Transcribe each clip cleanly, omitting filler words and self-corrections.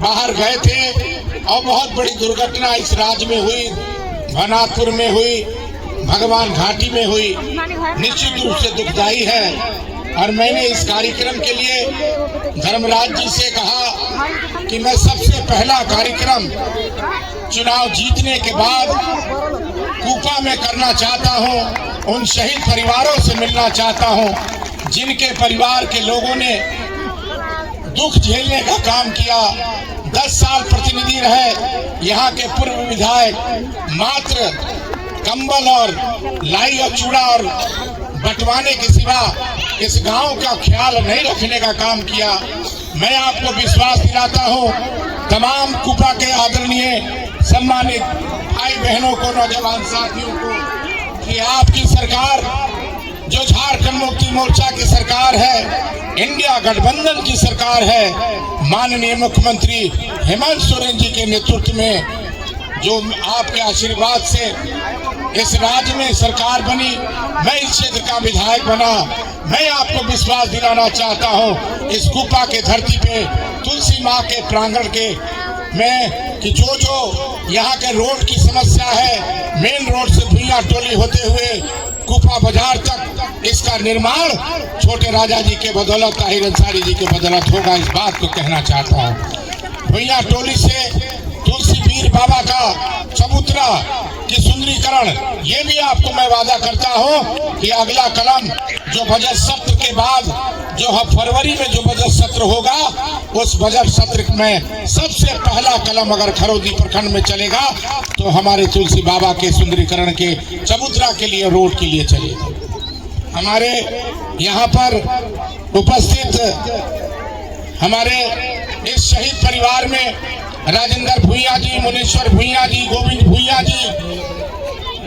बाहर गए थे और बहुत बड़ी दुर्घटना इस राज्य में हुई, भनातपुर में हुई, भगवान घाटी में हुई, निश्चित रूप से दुखदायी है। और मैंने इस कार्यक्रम के लिए धर्मराज जी से कहा कि मैं सबसे पहला कार्यक्रम चुनाव जीतने के बाद कूपा में करना चाहता हूं। उन शहीद परिवारों से मिलना चाहता हूं जिनके परिवार के लोगों ने दुख झेलने का काम किया। 10 साल प्रतिनिधि रहे। यहाँ के पूर्व विधायक मात्र कंबल और लाई और चूड़ा और बंटवाने के सिवा इस गांव का ख्याल नहीं रखने का काम किया। मैं आपको विश्वास दिलाता हूं, तमाम कूपा के आदरणीय सम्मानित भाई बहनों को, नौजवान साथियों को, कि आपकी सरकार जो झारखंड मुक्ति मोर्चा की सरकार है, इंडिया गठबंधन की सरकार है, माननीय मुख्यमंत्री हेमंत सोरेन जी के नेतृत्व में जो आपके आशीर्वाद से इस राज्य में सरकार बनी, मैं इस क्षेत्र का विधायक बना। मैं आपको विश्वास दिलाना चाहता हूं इस कूपा के धरती पे, तुलसी माँ के प्रांगण के में, कि जो यहाँ के रोड की समस्या है, मेन रोड से भुइयां टोली होते हुए कूपा बाजार तक, इसका निर्माण छोटे राजा जी के बदौलत, ताहिर अंसारी जी के बदौलत होगा। इस बात को कहना चाहता हूँ। भुइयां टोली से तुलसी बीर बाबा का चबूतरा की सुंदरीकरण, ये भी आपको मैं वादा करता हूं कि अगला कलम जो बजट सत्र के बाद जो फरवरी में जो बजट सत्र होगा, उस बजट सत्र में सबसे पहला कलम अगर खरौदी प्रखंड में चलेगा तो हमारे तुलसी बाबा के सुंदरीकरण के चबूतरा के लिए, रोड के लिए चलेगा। हमारे यहाँ पर उपस्थित हमारे इस शहीद परिवार में राजेंद्र भुइयां जी, मुनीश्वर भुइयां जी, गोविंद भुइयां जी,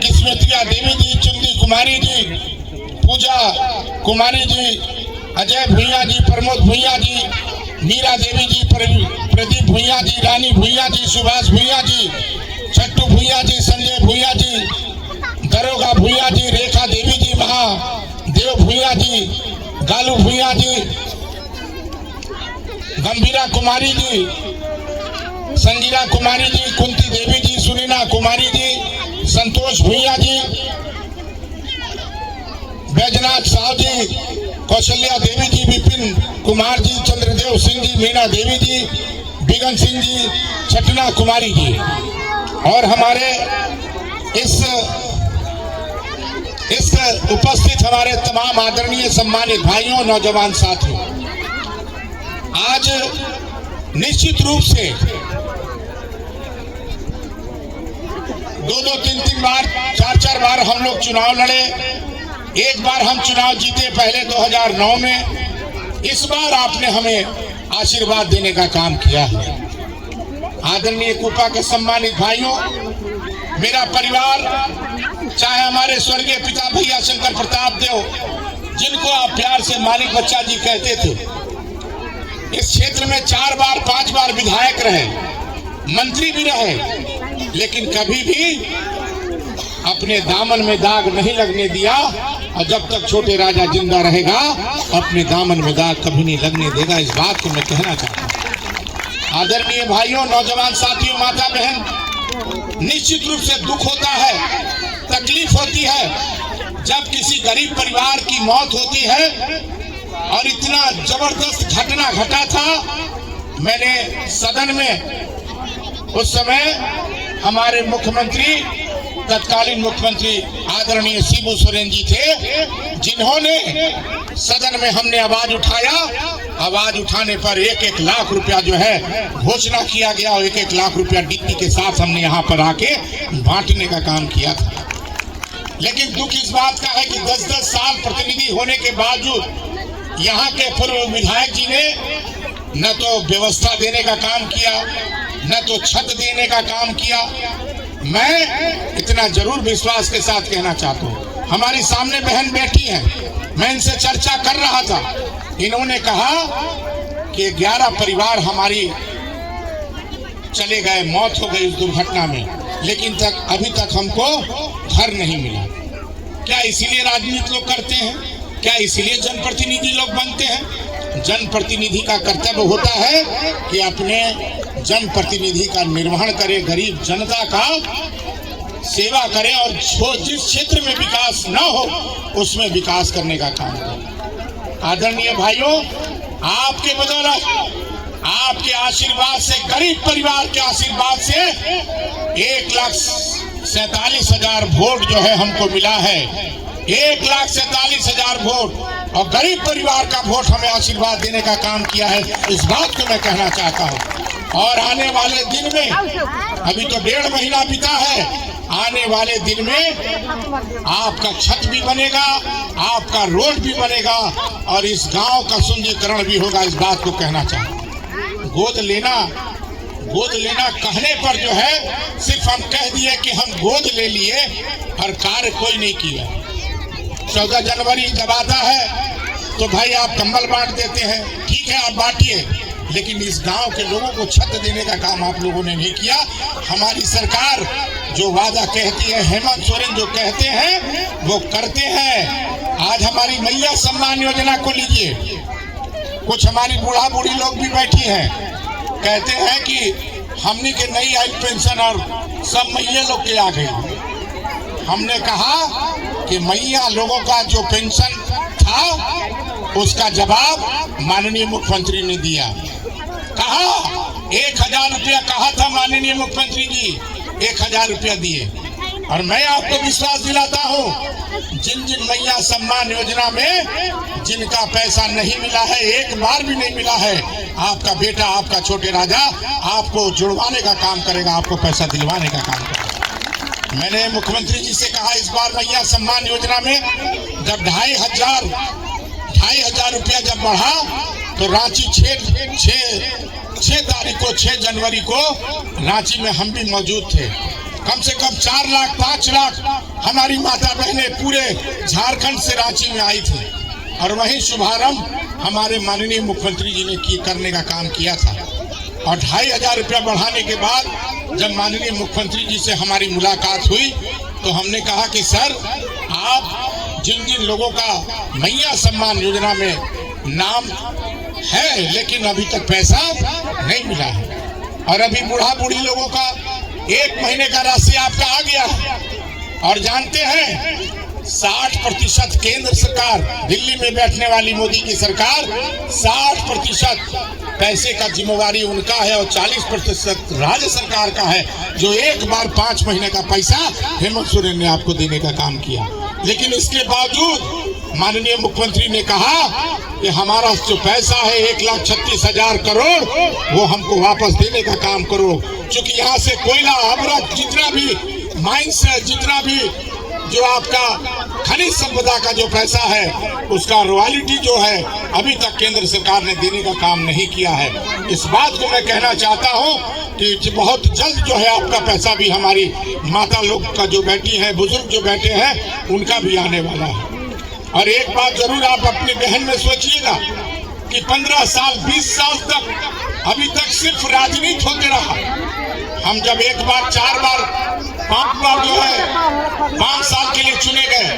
किस्मतिया देवी जी, चुंदी कुमारी जी, पूजा कुमारी जी, अजय भुइयां जी, प्रमोद भुइयां जी, मीरा देवी जी, प्रदीप भुइयां जी, रानी भुइयां जी, सुभाष भुइयां जी, छट्टू भुइयां जी, संजय भुइयां जी, दरोगा भुइयां जी, रेखा देवी जी, महादेव भुइयां जी, गालू भुइयां जी, गंभीरा कुमारी जी, संगीरा कुमारी जी, कुंती देवी जी, सुनीना कुमारी जी, संतोष भुइयां जी, बैजनाथ साहब जी, कौशल्या देवी जी, विपिन कुमार जी, चंद्रदेव सिंह जी, मीना देवी जी, बिगन सिंह जी, छटना कुमारी जी, और हमारे इस उपस्थित हमारे तमाम आदरणीय सम्मानित भाइयों, नौजवान साथियों, आज निश्चित रूप से 2-2, 3-3 बार, 4-4 बार हम लोग चुनाव लड़े। एक बार हम चुनाव जीते पहले 2009 में। इस बार आपने हमें आशीर्वाद देने का काम किया है। आदरणीय कूपा के सम्मानित भाइयों, मेरा परिवार, चाहे हमारे स्वर्गीय पिता भैया शंकर प्रताप देव, जिनको आप प्यार से मालिक बच्चा जी कहते थे, इस क्षेत्र में 4 बार 5 बार विधायक रहे, मंत्री भी रहे, लेकिन कभी भी अपने दामन में दाग नहीं लगने दिया। और जब तक छोटे राजा जिंदा रहेगा, अपने दामन में दाग कभी नहीं लगने देगा। इस बात को मैं कहना चाहता हूँ। आदरणीय भाइयों, नौजवान साथियों, माता बहन, निश्चित रूप से दुख होता है, तकलीफ होती है जब किसी गरीब परिवार की मौत होती है। और इतना जबरदस्त घटना घटा था। मैंने सदन में उस समय हमारे मुख्यमंत्री, तत्कालीन मुख्यमंत्री आदरणीय शिबू सोरेन जी थे, जिन्होंने सदन में हमने आवाज उठाया। आवाज उठाने पर 1-1 लाख रुपया जो है घोषणा किया गया, और 1-1 लाख रुपया डिप्टी के साथ हमने यहाँ पर आके बांटने का काम किया था। लेकिन दुख इस बात का है कि 10-10 साल प्रतिनिधि होने के बावजूद यहाँ के पूर्व विधायक जी ने न तो व्यवस्था देने का काम किया, न तो छत देने का काम किया। मैं इतना जरूर विश्वास के साथ कहना चाहता हूँ, हमारी सामने बहन बैठी हैं, मैं इनसे चर्चा कर रहा था। इन्होंने कहा कि 11 परिवार हमारी चले गए, मौत हो गई उस दुर्घटना में, लेकिन अभी तक हमको घर नहीं मिला। क्या इसीलिए राजनीति लोग करते हैं? क्या इसीलिए जनप्रतिनिधि लोग बनते हैं? जनप्रतिनिधि का कर्तव्य होता है कि अपने जनप्रतिनिधि का निर्वहन करे, गरीब जनता का सेवा करे और जिस क्षेत्र में विकास न हो उसमें विकास करने का काम करे। आदरणीय भाइयों, आपके बदौलत, आपके आशीर्वाद से, गरीब परिवार के आशीर्वाद से 1,47,000 वोट जो है हमको मिला है। 1,47,000 वोट और गरीब परिवार का वोट हमें आशीर्वाद देने का काम किया है। इस बात को मैं कहना चाहता हूँ। और आने वाले दिन में, अभी तो 1.5 महीना बीता है, आने वाले दिन में आपका छत भी बनेगा, आपका रोड भी बनेगा और इस गांव का सुंदरीकरण भी होगा। इस बात को कहना चाहता हूँ। गोद लेना कहने पर जो है सिर्फ हम कह दिए कि हम गोद ले लिए और कार्य कोई नहीं किया। 14 जनवरी जब आता है तो भाई आप कंबल बांट देते हैं, ठीक है आप बांटिए, लेकिन इस गांव के लोगों को छत देने का काम आप लोगों ने नहीं किया। हमारी सरकार जो वादा कहती है, हेमंत सोरेन जो कहते हैं वो करते हैं। आज हमारी मैया सम्मान योजना को लीजिए, कुछ हमारी बूढ़ा बूढ़ी लोग भी बैठी हैं, कहते हैं कि हमने के नहीं आई पेंशन और सब मैया लोग के आ गई। हमने कहा कि मैया लोगों का जो पेंशन था उसका जवाब माननीय मुख्यमंत्री ने दिया। कहा 1,000 रुपया कहा था माननीय मुख्यमंत्री जी, 1,000 रुपया दिए। और मैं आपको विश्वास दिलाता हूं, जिन जिन मैया सम्मान योजना में जिनका पैसा नहीं मिला है, एक बार भी नहीं मिला है, आपका बेटा, आपका छोटे राजा आपको जुड़वाने का काम करेगा, आपको पैसा दिलवाने का काम करेगा। मैंने मुख्यमंत्री जी से कहा, इस बार मैया सम्मान योजना में जब 2,500 रुपया जब बढ़ा तो रांची 6 जनवरी को रांची में हम भी मौजूद थे। कम से कम 4 लाख 5 लाख हमारी माता बहनें पूरे झारखंड से रांची में आई थी और वहीं शुभारंभ हमारे माननीय मुख्यमंत्री जी ने करने का काम किया था। और 2,500 रुपया बढ़ाने के बाद जब माननीय मुख्यमंत्री जी से हमारी मुलाकात हुई तो हमने कहा कि सर, आप जिन जिन लोगों का मैया सम्मान योजना में नाम है लेकिन अभी तक पैसा नहीं मिला है, और अभी बूढ़ा बूढ़ी लोगों का 1 महीने का राशि आपका आ गया है। और जानते हैं 60% केंद्र सरकार, दिल्ली में बैठने वाली मोदी की सरकार, 60% पैसे का जिम्मेवारी उनका है और 40% राज्य सरकार का है, जो एक बार 5 महीने का पैसा हेमंत सोरेन ने आपको देने का काम किया। लेकिन इसके बावजूद माननीय मुख्यमंत्री ने कहा कि हमारा जो पैसा है 1,36,000 करोड़ वो हमको वापस देने का काम करो, क्योंकि यहाँ से कोयला, अमृत, जितना भी माइंस है, जितना भी जो आपका खनिज संपदा का जो पैसा है उसका रॉयल्टी जो है अभी तक केंद्र सरकार ने देने का काम नहीं किया है। इस बात को मैं कहना चाहता हूं कि बहुत जल्द जो है आपका पैसा भी हमारी माता लोग का जो बैठी है, बुजुर्ग जो बैठे हैं, उनका भी आने वाला है। और एक बात जरूर आप अपने गहन में सोचिएगा कि 15 साल 20 साल तक अभी तक सिर्फ राजनीति होते रहा। हम जब 1 बार 4 बार 5 बार जो है 5 साल के लिए चुने गए,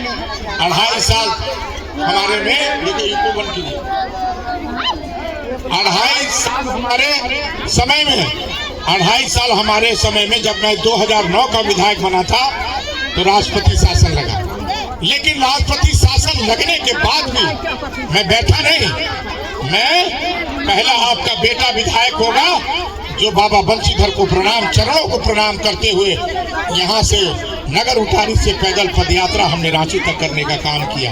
2.5 साल हमारे में 2.5 साल हमारे समय में 2.5 साल हमारे समय में जब मैं 2009 का विधायक बना था तो राष्ट्रपति शासन लगा। लेकिन राष्ट्रपति शासन लगने के बाद भी मैं बैठा नहीं, मैं पहला आपका बेटा विधायक होगा जो बाबा बंशीधर को प्रणाम, चरणों को प्रणाम करते हुए यहाँ से नगर उठारी से पैदल पदयात्रा हमने रांची तक करने का काम किया।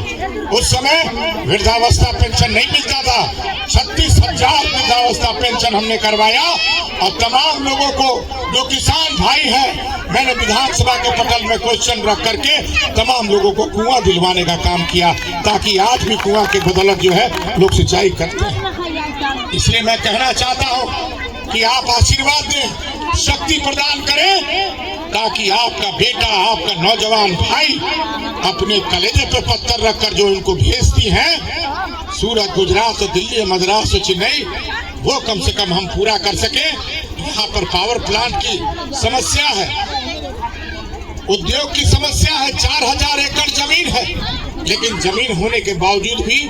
उस समय वृद्धावस्था पेंशन नहीं मिलता था, 36,000 वृद्धावस्था पेंशन हमने करवाया। और तमाम लोगों को जो किसान भाई हैं, मैंने विधानसभा के पटल में क्वेश्चन रख करके तमाम लोगों को कुआं दिलवाने का काम किया, ताकि आज भी कुआं के बदौलत जो है लोग सिंचाई करते हैं। इसलिए मैं कहना चाहता हूँ कि आप आशीर्वाद दें, शक्ति प्रदान करें, ताकि आपका बेटा, आपका नौजवान भाई अपने कलेजे पे पत्थर रखकर जो इनको भेजती हैं सूरत, गुजरात, दिल्ली, मद्रास, चेन्नई, वो कम से कम हम पूरा कर सके। यहाँ पर पावर प्लांट की समस्या है, उद्योग की समस्या है, 4,000 एकड़ जमीन है, लेकिन जमीन होने के बावजूद भी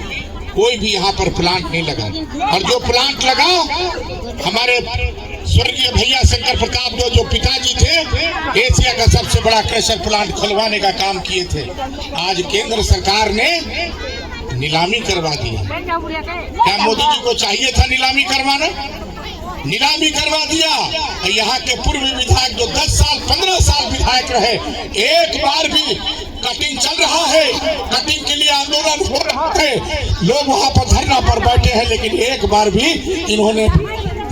कोई भी यहाँ पर प्लांट नहीं लगा। और जो प्लांट लगा हमारे स्वर्गीय भैया शंकर प्रताप जो पिताजी थे, एशिया का सबसे बड़ा क्रशर प्लांट खुलवाने का काम किए थे। आज केंद्र सरकार ने नीलामी करवा दी। क्या मोदी जी को चाहिए था नीलामी करवाना? नीलामी करवा दिया। यहाँ के पूर्व विधायक जो 10 साल 15 साल विधायक रहे, एक बार भी कटिंग चल रहा है, कटिंग के लिए आंदोलन हो रहा है, लोग वहां पर धरना पर बैठे हैं, लेकिन एक बार भी इन्होंने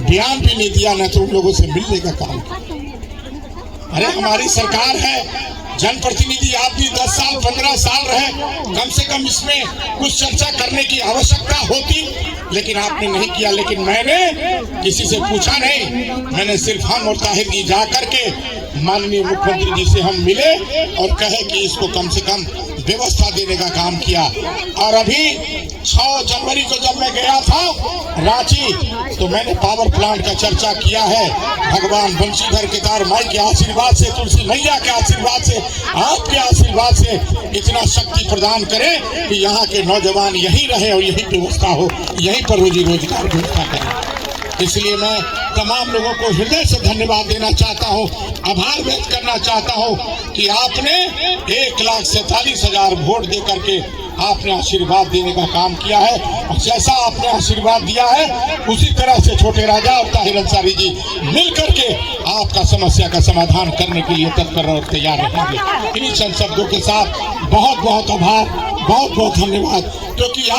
बयान भी नहीं दिया, न तो उन लोगों से मिलने का काम। अरे हमारी सरकार है, जनप्रतिनिधि आप भी 10 साल 15 साल रहे, कम से कम इसमें कुछ चर्चा करने की आवश्यकता होती, लेकिन आपने नहीं किया। लेकिन मैंने किसी से पूछा नहीं, मैंने सिर्फ हम और ताहिर जी जा करके माननीय मुख्यमंत्री जी से हम मिले और कहे कि इसको कम से कम व्यवस्था देने का काम किया। और अभी 6 जनवरी को जब मैं गया था रांची, तो मैंने पावर प्लांट का चर्चा किया है। भगवान बंशीधर केदार माई के आशीर्वाद से, तुलसी मैया के आशीर्वाद से, आपके आशीर्वाद से इतना शक्ति प्रदान करें कि यहाँ के नौजवान यहीं रहे और यही व्यवस्था हो, यहीं पर रोजी रोजगार व्यवस्था करें। इसलिए मैं तमाम लोगों को हृदय से धन्यवाद देना चाहता हूं, आभार व्यक्त करना चाहता हूं कि आपने 1,47,000 वोट दे करके आपने आशीर्वाद देने का काम किया है। और जैसा आपने आशीर्वाद दिया है, उसी तरह से छोटे राजा और ताहिर अंसारी जी मिल करके आपका समस्या का समाधान करने के लिए तत्पर और तैयार रहेंगे। इन्हीं चंद शब्दों के साथ बहुत बहुत आभार, बहुत बहुत धन्यवाद, क्योंकि